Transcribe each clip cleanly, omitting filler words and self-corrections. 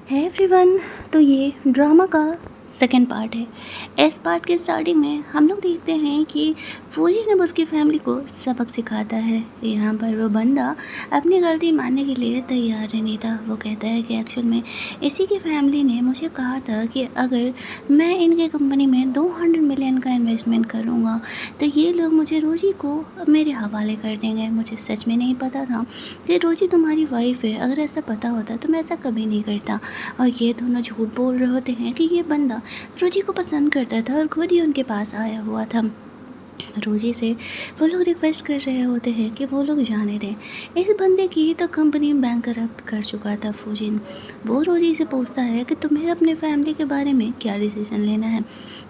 है एवरीवन। तो ये ड्रामा का सेकंड पार्ट है। इस पार्ट के स्टार्टिंग में हम लोग देखते हैं कि फौजी जब उसकी फैमिली को सबक सिखाता है, यहाँ पर वो बंदा अपनी गलती मानने के लिए तैयार नहीं था। वो कहता है कि एक्चुअल में इसी की फैमिली ने मुझे कहा था कि अगर मैं इनके कंपनी में 200 मिलियन का इन्वेस्टमेंट करूँगा तो ये लोग मुझे रोजी को मेरे हवाले कर देंगे। मुझे सच में नहीं पता था कि रोजी तुम्हारी वाइफ है। अगर ऐसा पता होता तो मैं ऐसा कभी नहीं करता। और ये दोनों झूठ बोल रहे होते हैं कि ये बंदा रोजी को पसंद करता था और खुद ही उनके पास आया हुआ था। रोजी से वो लोग रिक्वेस्ट कर रहे होते हैं कि वो लोग जाने दें। इस बंदे की तो कंपनी बैंकरप्ट कर चुका था फौजिन। वो रोजी से पूछता है कि तुम्हें अपने फैमिली के बारे में क्या डिसीजन लेना है।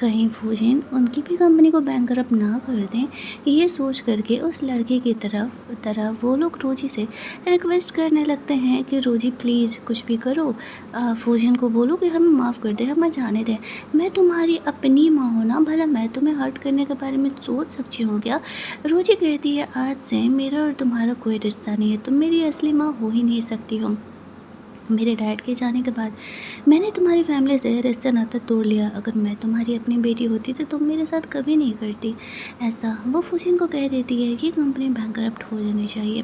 कहीं फौजिन उनकी भी कंपनी को बैंकरप्ट ना कर दें, ये सोच करके उस लड़के की तरफ वो लोग रोजी से रिक्वेस्ट करने लगते हैं कि रोजी प्लीज़ कुछ भी करो, फौजिन को बोलो कि हमें माफ़ कर दे, हमें जाने दें। मैं तुम्हारी अपनी माँ हूँ ना, भला मैं तुम्हें हर्ट करने के बारे में सोच सकती हूँ क्या। रोजी कहती है आज से मेरा और तुम्हारा कोई रिश्ता नहीं है, तुम मेरी असली माँ हो ही नहीं सकती हो। मेरे डैड के जाने के बाद मैंने तुम्हारी फैमिली से रिश्ता नाता तोड़ लिया। अगर मैं तुम्हारी अपनी बेटी होती तो तुम मेरे साथ कभी नहीं करती ऐसा। वो फूजिन को कह देती है कि कंपनी बैंकरप्ट हो जानी चाहिए।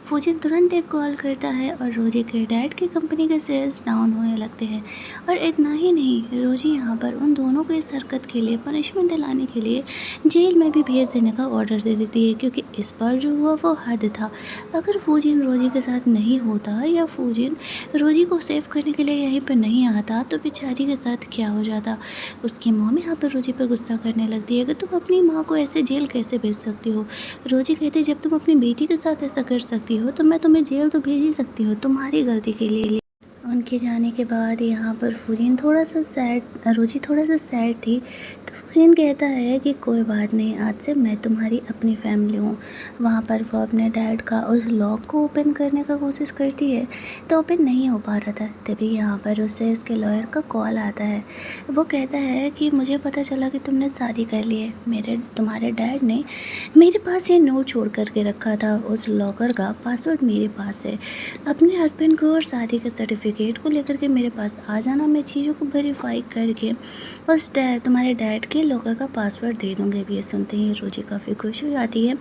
फूजिन तुरंत एक कॉल करता है और रोजी के डैड की कंपनी के शेयर्स डाउन होने लगते हैं। और इतना ही नहीं, रोजी यहाँ पर उन दोनों को इस हरकत के लिए पनिशमेंट दिलाने के लिए जेल में भी भेज देने का ऑर्डर दे देती है, क्योंकि इस बार जो हुआ वो हद था। अगर फूजिन रोजी के साथ नहीं होता या फूजिन रोजी को सेव करने के लिए यहीं पर नहीं आता तो बेचारी के साथ क्या हो जाता। उसकी मम्मी यहाँ पर रोजी पर गुस्सा करने लगती है कि तुम अपनी माँ को ऐसे जेल कैसे भेज सकती हो। रोजी कहती है जब तुम अपनी बेटी के साथ ऐसा कर सकती हो तो मैं तुम्हें जेल तो भेज ही सकती हूँ तुम्हारी गलती के लिए। उनके जाने के बाद यहाँ पर फूजिन थोड़ा सा सैड, रोजी थोड़ा सा सैड थी। तो फूजिन कहता है कि कोई बात नहीं, आज से मैं तुम्हारी अपनी फैमिली हूँ। वहाँ पर वो अपने डैड का उस लॉक को ओपन करने का कोशिश करती है तो ओपन नहीं हो पा रहा था। तभी यहाँ पर उससे उसके लॉयर का कॉल आता है। वो कहता है कि मुझे पता चला कि तुमने शादी कर ली है। तुम्हारे डैड ने मेरे पास ये नोट छोड़ करके रखा था, उस लॉकर का पासवर्ड मेरे पास है। अपने हस्बैंड को और शादी के सर्टिफिकेट को लेकर के मेरे पास आ जाना, मैं चीज़ों को वेरीफाई करके उस तुम्हारे डैड के लॉकर का पासवर्ड दे दूँगी। अब ये सुनते ही रोजी काफ़ी खुश हो जाती है।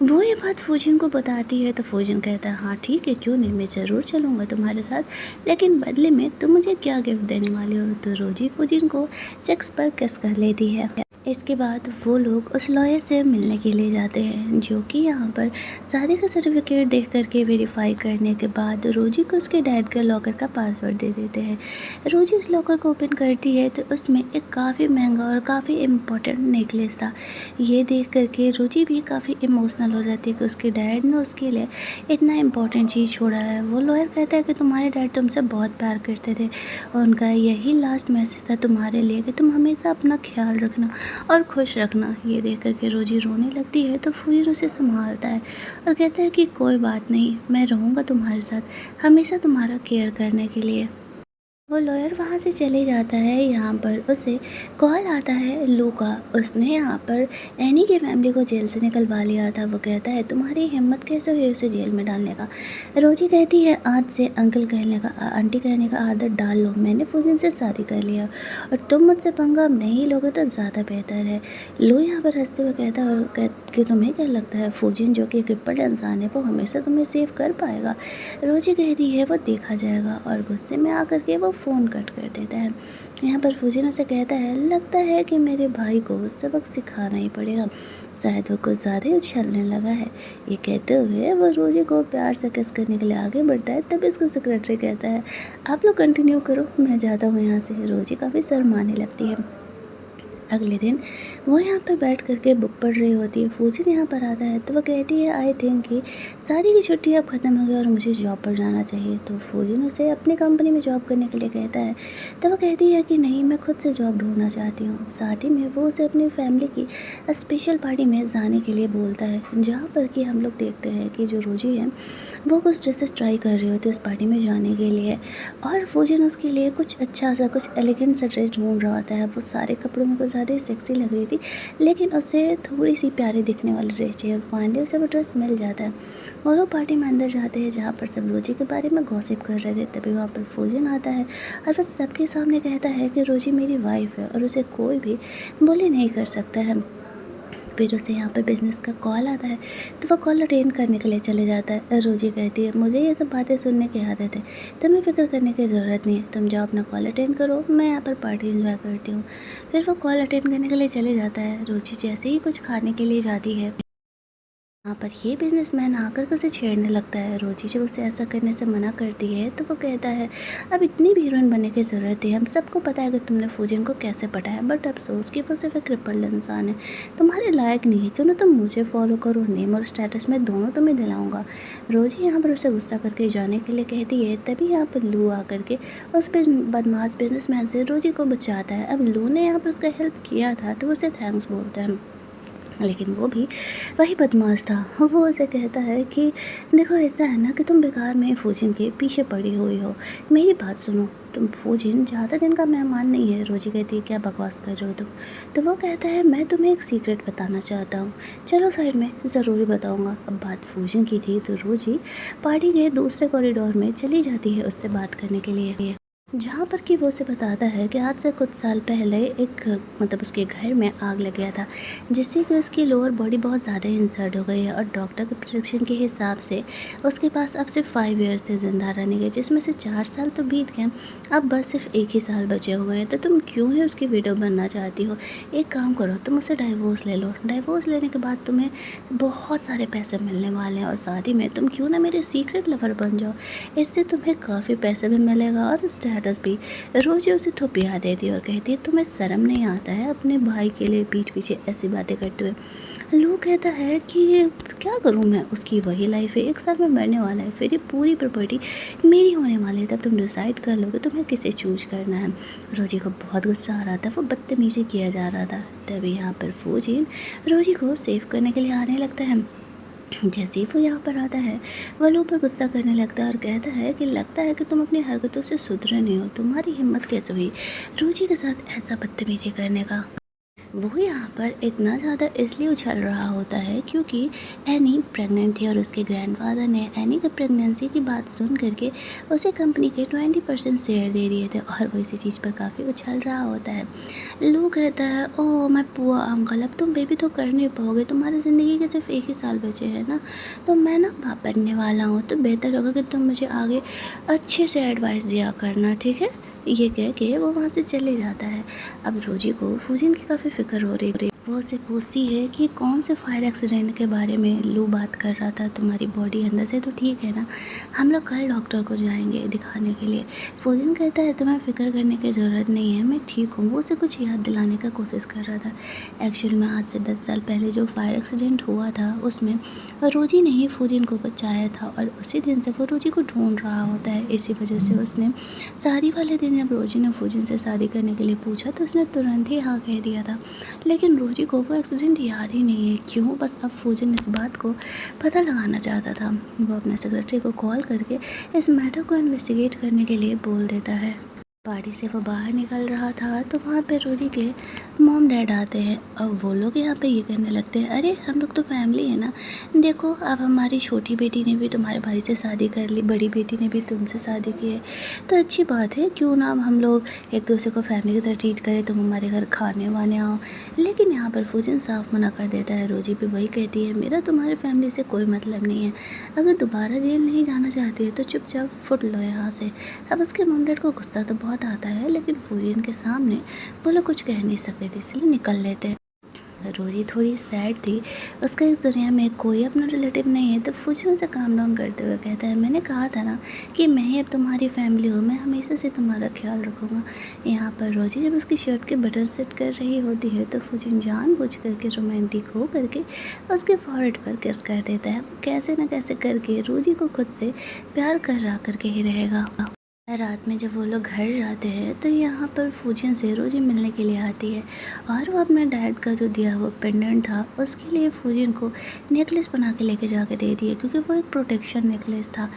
वो ये बात फौजिन को बताती है तो फौजिन कहता है हाँ ठीक है, क्यों नहीं, मैं ज़रूर चलूँगा तुम्हारे साथ, लेकिन बदले में तुम मुझे क्या गिफ्ट देने वाले हो। तो रोजी फौजिन को चेक्स पर किस कर लेती है। इसके बाद वो लोग उस लॉयर से मिलने के लिए जाते हैं, जो कि यहाँ पर शादी का सर्टिफिकेट देख करके वेरीफाई करने के बाद रोजी को उसके डैड के लॉकर का पासवर्ड दे देते हैं। रोजी उस लॉकर को ओपन करती है तो उसमें एक काफ़ी महंगा और काफ़ी इम्पोर्टेंट नेकलेस था। ये देख करके रोजी भी काफ़ी इमोशनल हो जाती है कि उसके डैड ने उसके लिए इतना इम्पोर्टेंट चीज़ छोड़ा है। वो लॉयर कहता है कि तुम्हारे डैड तुमसे बहुत प्यार करते थे और उनका यही लास्ट मैसेज था तुम्हारे लिए कि तुम हमेशा अपना ख्याल रखना और खुश रखना। ये देख करके रोजी रोने लगती है तो फूजिन उसे संभालता है और कहता है कि कोई बात नहीं, मैं रहूँगा तुम्हारे साथ हमेशा तुम्हारा केयर करने के लिए। वो लॉयर वहाँ से चले जाता है। यहाँ पर उसे कॉल आता है लू का। उसने यहाँ पर एनी की फैमिली को जेल से निकलवा लिया था। वो कहता है तुम्हारी हिम्मत कैसे हुई उसे जेल में डालने का। रोजी कहती है आज से अंकल कहने का आंटी कहने का आदत डाल लो, मैंने फौजिन से शादी कर लिया और तुम मुझसे पंगा अब नहीं लोगे तो ज़्यादा बेहतर है। लू यहाँ पर हंसते हुए कहता है और कि तुम्हें क्या लगता है फौजिन जो कि क्रिप्पल इंसान है वो हमेशा तुम्हें सेव कर पाएगा। रोजी कहती है वो देखा जाएगा और गुस्से में आकर के वो फ़ोन कट कर देता है। यहाँ पर फूजिन से कहता है लगता है कि मेरे भाई को सबक सिखाना ही पड़ेगा, शायद वो कुछ ज़्यादा ही उछलने लगा है। ये कहते हुए वो रोजी को प्यार से किस करने के लिए आगे बढ़ता है। तब इसको सेक्रेटरी कहता है आप लोग कंटिन्यू करो, मैं जाता हूँ यहाँ से। रोजी काफ़ी शर्माने लगती है। अगले दिन वो यहाँ पर बैठ करके बुक पढ़ रही होती है। फूजिन यहाँ पर आता है तो वो कहती है आई थिंक कि शादी की छुट्टी अब ख़त्म हो गई और मुझे जॉब पर जाना चाहिए। तो फूजिन उसे अपनी कंपनी में जॉब करने के लिए कहता है तो वो कहती है कि नहीं, मैं खुद से जॉब ढूंढना चाहती हूँ। साथ ही में वो उसे अपनी फैमिली की स्पेशल पार्टी में जाने के लिए बोलता है, जहाँ पर कि हम लोग देखते हैं कि जो रोजी है वो कुछ ड्रेसेस ट्राई कर रही होती है उस पार्टी में जाने के लिए और फूजिन उसके लिए कुछ अच्छा सा कुछ एलिगेंट सा ड्रेस ढूंढ रहा होता है। वो सारे कपड़ों में कुछ ज़्यादा ही सेक्सी लग रही थी, लेकिन उससे थोड़ी सी प्यारी दिखने वाली ड्रेस चाहिए और फाइनली उसे वो ड्रेस मिल जाता है और वो पार्टी में अंदर जाते हैं जहाँ पर सब रोजी के बारे में गॉसिप कर रहे थे। तभी वहाँ पर फूजन आता है और वह सबके सामने कहता है कि रोजी मेरी वाइफ है और उसे कोई भी bully नहीं कर सकता है। फिर उसे यहाँ पर बिज़नेस का कॉल आता है तो वो कॉल अटेंड करने के लिए चले जाता है। रोजी कहती है मुझे ये सब बातें सुनने की आदत है, तुम्हें फ़िक्र करने की ज़रूरत नहीं है, तुम जाओ अपना कॉल अटेंड करो, मैं यहाँ पर पार्टी एंजॉय करती हूँ। फिर वो कॉल अटेंड करने के लिए चले जाता है। रोजी जैसे ही कुछ खाने के लिए जाती है, यहाँ पर ये बिजनेसमैन आकर के उसे छेड़ने लगता है। रोजी जब उसे ऐसा करने से मना करती है तो वो कहता है अब इतनी भी हीरोइन बनने की ज़रूरत है, हम सबको पता है कि तुमने फूजन को कैसे पटाया, बट अफसोस कि वो सिर्फ एक क्रिपल्ड इंसान है, तुम्हारे लायक नहीं है, क्यों ना तुम मुझे फॉलो करो, नेम और स्टेटस में दोनों तुम्हें दिलाऊंगा। रोजी यहाँ पर उसे गुस्सा करके जाने के लिए कहती है। तभी यहाँ पर लू आकर के उस बदमाश बिजनेसमैन से रोजी को बचाता है। अब लू ने यहाँ पर उसका हेल्प किया था तो उसे थैंक्स बोलता है, लेकिन वो भी वही बदमाश था। वो उसे कहता है कि देखो ऐसा है ना कि तुम बेकार में फूजिन के पीछे पड़ी हुई हो, मेरी बात सुनो, तुम फूजिन ज़्यादा दिन का मेहमान नहीं है। रोजी कहती है क्या बकवास कर रहे हो तुम? तो वो कहता है मैं तुम्हें एक सीक्रेट बताना चाहता हूँ, चलो साइड में, ज़रूरी बताऊँगा। अब बात फूजिन की थी तो रोजी पार्टी के दूसरे कॉरिडोर में चली जाती है उससे बात करने के लिए, जहाँ पर कि वो उसे बताता है कि आज से कुछ साल पहले एक मतलब उसके घर में आग लग गया था, जिससे कि उसकी लोअर बॉडी बहुत ज़्यादा इंसर्ट हो गई है और डॉक्टर के प्रिडिक्शन के हिसाब से उसके पास अब सिर्फ 5 ईयर्स से ज़िंदा रहने के, जिसमें से 4 साल तो बीत गए, अब बस सिर्फ 1 ही साल बचे हुए हैं। तो तुम क्यों है उसकी विडो बनना चाहती हो? एक काम करो, तुम उसे डाइवोर्स ले लो, डाइवोर्स लेने के बाद तुम्हें बहुत सारे पैसे मिलने वाले हैं और साथ ही में तुम क्यों ना मेरे सीक्रेट लवर बन जाओ, इससे तुम्हें काफ़ी पैसे भी मिलेगा और स्टेटस भी। रोजी उसे थोपिया देती है और कहती है तुम्हें शर्म नहीं आता है अपने भाई के लिए पीठ पीछे ऐसी बातें करते हुए? लू कहता है कि क्या करूं मैं, उसकी वही लाइफ है, 1 साल में मरने वाला है, फिर ये पूरी प्रॉपर्टी मेरी होने वाली है, तब तुम डिसाइड कर लो कि तुम्हें किसे चूज करना है। रोजी को बहुत गुस्सा आ रहा था, वो बदतमीजी किया जा रहा था। तभी यहाँ पर फूजिन रोजी को सेव करने के लिए आने लगता है। जैसे ही वो यहाँ पर आता है वो लोग पर गुस्सा करने लगता है और कहता है कि लगता है कि तुम अपनी हरकतों से सुधरे नहीं हो, तुम्हारी हिम्मत कैसे हुई रोजी के साथ ऐसा बदतमीजी करने का। वो यहाँ पर इतना ज़्यादा इसलिए उछल रहा होता है क्योंकि एनी प्रेग्नेंट थी और उसके ग्रैंडफादर ने एनी की प्रेगनेंसी की बात सुन करके उसे कंपनी के 20% शेयर दे दिए थे और वो इसी चीज़ पर काफ़ी उछल रहा होता है। लू कहता है ओह माय पुअर अंकल, अब तुम बेबी तो कर नहीं पाओगे, तुम्हारी ज़िंदगी के सिर्फ 1 ही साल बचे हैं ना, तो मैं ना बाप बनने वाला हूँ, तो बेहतर होगा कि तुम मुझे आगे अच्छे से एडवाइस दिया करना, ठीक है। ये कह के वो वहाँ से चले जाता है। अब रोजी को फूजिन की काफ़ी फिक्र हो रही है। वो उससे पूछती है कि कौन से फायर एक्सीडेंट के बारे में लू बात कर रहा था, तुम्हारी बॉडी अंदर से तो ठीक है ना, हम लोग कल डॉक्टर को जाएंगे दिखाने के लिए। फूजिन कहता है तुम्हें फ़िक्र करने की ज़रूरत नहीं है, मैं ठीक हूँ। वो उसे कुछ याद दिलाने का कोशिश कर रहा था। एक्चुअल में आज से 10 साल पहले जो फायर एक्सीडेंट हुआ था उसमें रोजी ने ही फूजिन को बचाया था और उसी दिन से वो रोजी को ढूंढ रहा होता है। इसी वजह से उसने शादी वाले दिन जब रोजी ने फूजिन से शादी करने के लिए पूछा तो उसने तुरंत ही हाँ कह दिया था, लेकिन रोजी को वो एक्सीडेंट याद ही नहीं है। क्यों? बस अब फूजिन इस बात को पता लगाना चाहता था। वो अपने सेक्रेटरी को कॉल करके इस मैटर को इन्वेस्टिगेट करने के लिए बोल देता है। पार्टी से वो बाहर निकल रहा था तो वहाँ पे रोजी के मॉम डैड आते हैं और वो लोग यहाँ पे ये कहने लगते हैं अरे हम लोग तो फैमिली है ना, देखो अब हमारी छोटी बेटी ने भी तुम्हारे भाई से शादी कर ली, बड़ी बेटी ने भी तुमसे शादी की है, तो अच्छी बात है, क्यों ना अब हम लोग एक दूसरे को फैमिली की तरह ट्रीट करें, तुम हमारे घर खाने वाने आओ। लेकिन यहाँ पर फूजिन साफ मना कर देता है। रोजी भी वही कहती है मेरा तुम्हारी फैमिली से कोई मतलब नहीं है, अगर दोबारा जेल नहीं जाना चाहती है तो चुपचाप फुट लो यहाँ से। अब उसके मॉम डैड को गुस्सा तो बहुत आता है, लेकिन फूजिन के सामने वो लोग कुछ कह नहीं सकते थे, इसलिए निकल लेते हैं। रोजी थोड़ी सैड थी, उसका इस दुनिया में कोई अपना रिलेटिव नहीं है, तो फूजिन उसे काम डाउन करते हुए कहता है मैंने कहा था ना कि मैं ही अब तुम्हारी फैमिली हूँ, मैं हमेशा से तुम्हारा ख्याल रखूँगा। यहाँ पर रोजी जब उसकी शर्ट के बटन सेट कर रही होती है तो फूजिन जानबूझ करके रोमांटिक हो करके उसके फॉरहेड पर किस कर देता है। वो कैसे न कैसे करके रोजी को खुद से प्यार कर रहा करके ही रहेगा। रात में जब वो लोग घर जाते हैं तो यहाँ पर फूजिन से रोजी मिलने के लिए आती है और वो अपने डैड का जो दिया हुआ पेंडेंट था उसके लिए फूजिन को नेकलेस बना के लेके जाके दे दिए, क्योंकि वो एक प्रोटेक्शन नेकलेस था।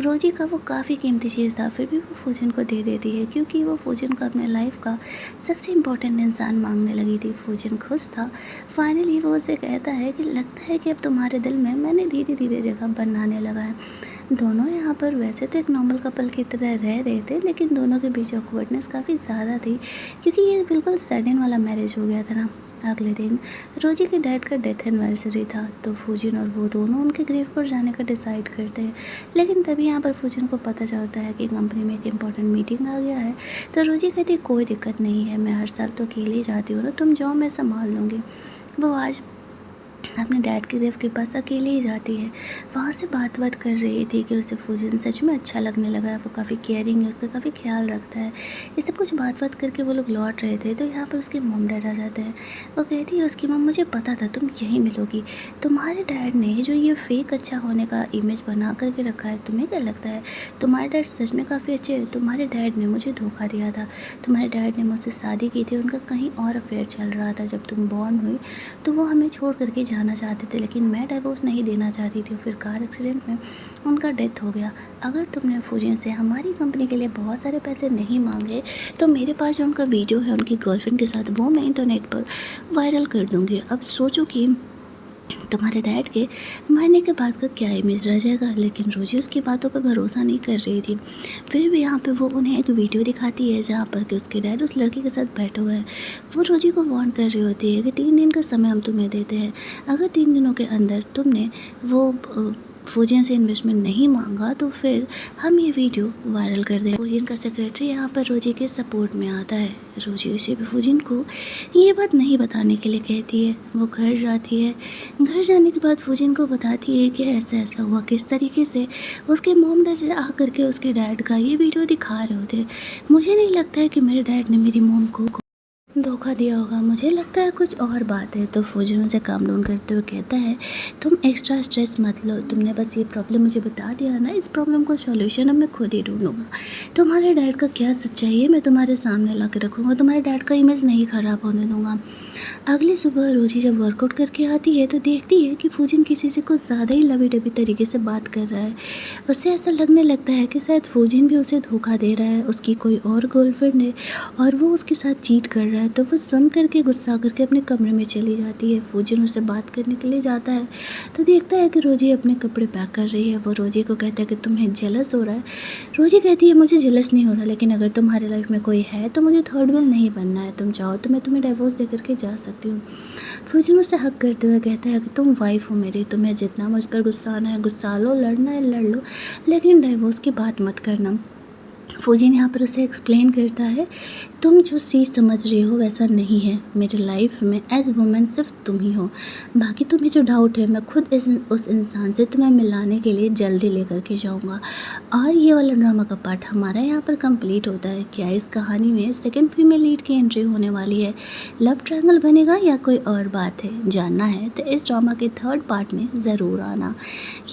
रोजी का वो काफ़ी कीमती चीज़ था, फिर भी वो फूजिन को दे देती है क्योंकि वो फूजिन को अपने लाइफ का सबसे इम्पोर्टेंट इंसान मांगने लगी थी। फूजिन खुश था। फाइनली वो उसे कहता है कि लगता है कि अब तुम्हारे दिल में मैंने धीरे धीरे जगह बनाने लगा है। दोनों यहाँ पर वैसे तो एक नॉर्मल कपल की तरह रह रहे थे, लेकिन दोनों के बीच ऑकवर्डनेस काफ़ी ज़्यादा थी क्योंकि ये बिल्कुल सडन वाला मैरिज हो गया था ना। अगले दिन रोजी के डैड का डेथ एनिवर्सरी था, तो फूजिन और वो दोनों उनके ग्रेव पर जाने का डिसाइड करते हैं। लेकिन तभी यहाँ पर फूजिन को पता चलता है कि कंपनी में एक इम्पॉर्टेंट मीटिंग आ गया है। तो रोजी कहती है कोई दिक्कत नहीं है, मैं हर साल तो अकेले ही जाती हूँ ना, तुम जाओ मैं संभाल लूँगी। वो आज अपने डैड के ग्रेव के पास अकेले ही जाती है। वहाँ से बात कर रही थी कि उसे फूजिन सच में अच्छा लगने लगा है, वो काफ़ी केयरिंग है, उसका काफ़ी ख्याल रखता है। ये सब कुछ बात करके वो लोग लौट रहे थे तो यहाँ पर उसके मॉम डैड आ जाते हैं। वो कहती है उसकी मॉम मुझे पता था तुम यहीं मिलोगी, तुम्हारे डैड ने जो ये फेक अच्छा होने का इमेज बना करके रखा है, तुम्हें क्या लगता है तुम्हारे डैड सच में काफ़ी अच्छे हैं? तुम्हारे डैड ने मुझे धोखा दिया था, तुम्हारे डैड ने मुझसे शादी की थी, उनका कहीं और अफेयर चल रहा था। जब तुम बॉर्न हुई तो वो हमें छोड़ करके जाना चाहते थे, लेकिन मैं डिवोर्स नहीं देना चाहती थी। फिर कार एक्सीडेंट में उनका डेथ हो गया। अगर तुमने फूजिन से हमारी कंपनी के लिए बहुत सारे पैसे नहीं मांगे तो मेरे पास जो उनका वीडियो है उनकी गर्लफ्रेंड के साथ, वो मैं इंटरनेट पर वायरल कर दूँगी। अब सोचो कि तुम्हारे डैड के मरने के बाद का क्या इमेज रह जाएगा। लेकिन रोजी उसकी बातों पर भरोसा नहीं कर रही थी। फिर भी यहाँ पे वो उन्हें एक वीडियो दिखाती है जहाँ पर कि उसके डैड उस लड़की के साथ बैठे हुए हैं। वो रोजी को वार्न कर रही होती है कि 3 दिन का समय हम तुम्हें देते हैं, अगर 3 दिनों के अंदर तुमने वो फूजिन से इन्वेस्टमेंट नहीं मांगा तो फिर हम ये वीडियो वायरल कर दें। फूजिन का सेक्रेटरी यहाँ पर रोजी के सपोर्ट में आता है। रोजी उसे फूजिन को ये बात नहीं बताने के लिए कहती है। वो घर जाती है। घर जाने के बाद फूजिन को बताती है कि ऐसा ऐसा हुआ, किस तरीके से उसके मॉम डैड आ करके उसके डैड का ये वीडियो दिखा रहे होते। मुझे नहीं लगता है कि मेरे डैड ने मेरी मॉम को धोखा दिया होगा, मुझे लगता है कुछ और बात है। तो फूजिन उसे काम डाउन करते हुए कहता है तुम एक्स्ट्रा स्ट्रेस मत लो, तुमने बस ये प्रॉब्लम मुझे बता दिया ना, इस प्रॉब्लम का सॉल्यूशन अब मैं खुद ही ढूंढूंगा। तुम्हारे डैड का क्या सच्चाई है मैं तुम्हारे सामने ला के रखूँगा, तुम्हारे डैड का इमेज नहीं ख़राब होने दूँगा। अगली सुबह रोजी जब वर्कआउट करके आती है तो देखती है कि फूजिन किसी से कुछ ज़्यादा ही लवी डबी तरीके से बात कर रहा है। उसे ऐसा लगने लगता है कि शायद फूजिन भी उसे धोखा दे रहा है, उसकी कोई और गर्लफ्रेंड है और वो उसके साथ चीट कर रहा है। तो वो सुन करके गुस्सा करके अपने कमरे में चली जाती है। फूजिन उससे बात करने के लिए जाता है तो देखता है कि रोजी अपने कपड़े पैक कर रही है। वो रोजी को कहता है कि तुम्हें जेलस हो रहा है। रोजी कहती है मुझे जेलस नहीं हो रहा, लेकिन अगर तुम्हारे लाइफ में कोई है तो मुझे थर्ड व्हील नहीं बनना है, तुम चाहो तो मैं तुम्हें डिवोर्स दे करके जा सकती हूँ। फूजिन मुझसे हक करते हुए कहता है कि तुम वाइफ हो मेरी, तुम्हें जितना मुझ पर गुस्सा आना है गुस्सा लो, लड़ना है लड़ लो, लेकिन डिवोर्स की बात मत करना। फूजिन यहाँ पर उसे एक्सप्लेन करता है तुम जो चीज़ समझ रही हो वैसा नहीं है, मेरी लाइफ में एज वुमेन सिर्फ तुम ही हो, बाकी तुम्हें जो डाउट है मैं खुद उस इंसान से तुम्हें मिलाने के लिए जल्दी लेकर के जाऊँगा। और ये वाला ड्रामा का पार्ट हमारा यहाँ पर कंप्लीट होता है। क्या इस कहानी में सेकंड फीमेल लीड की एंट्री होने वाली है, लव ट्रायंगल बनेगा या कोई और बात है, जानना है तो इस ड्रामा के थर्ड पार्ट में ज़रूर आना।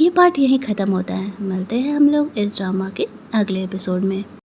ये पार्ट यहीं ख़त्म होता है, मिलते हैं हम लोग इस ड्रामा के अगले एपिसोड में।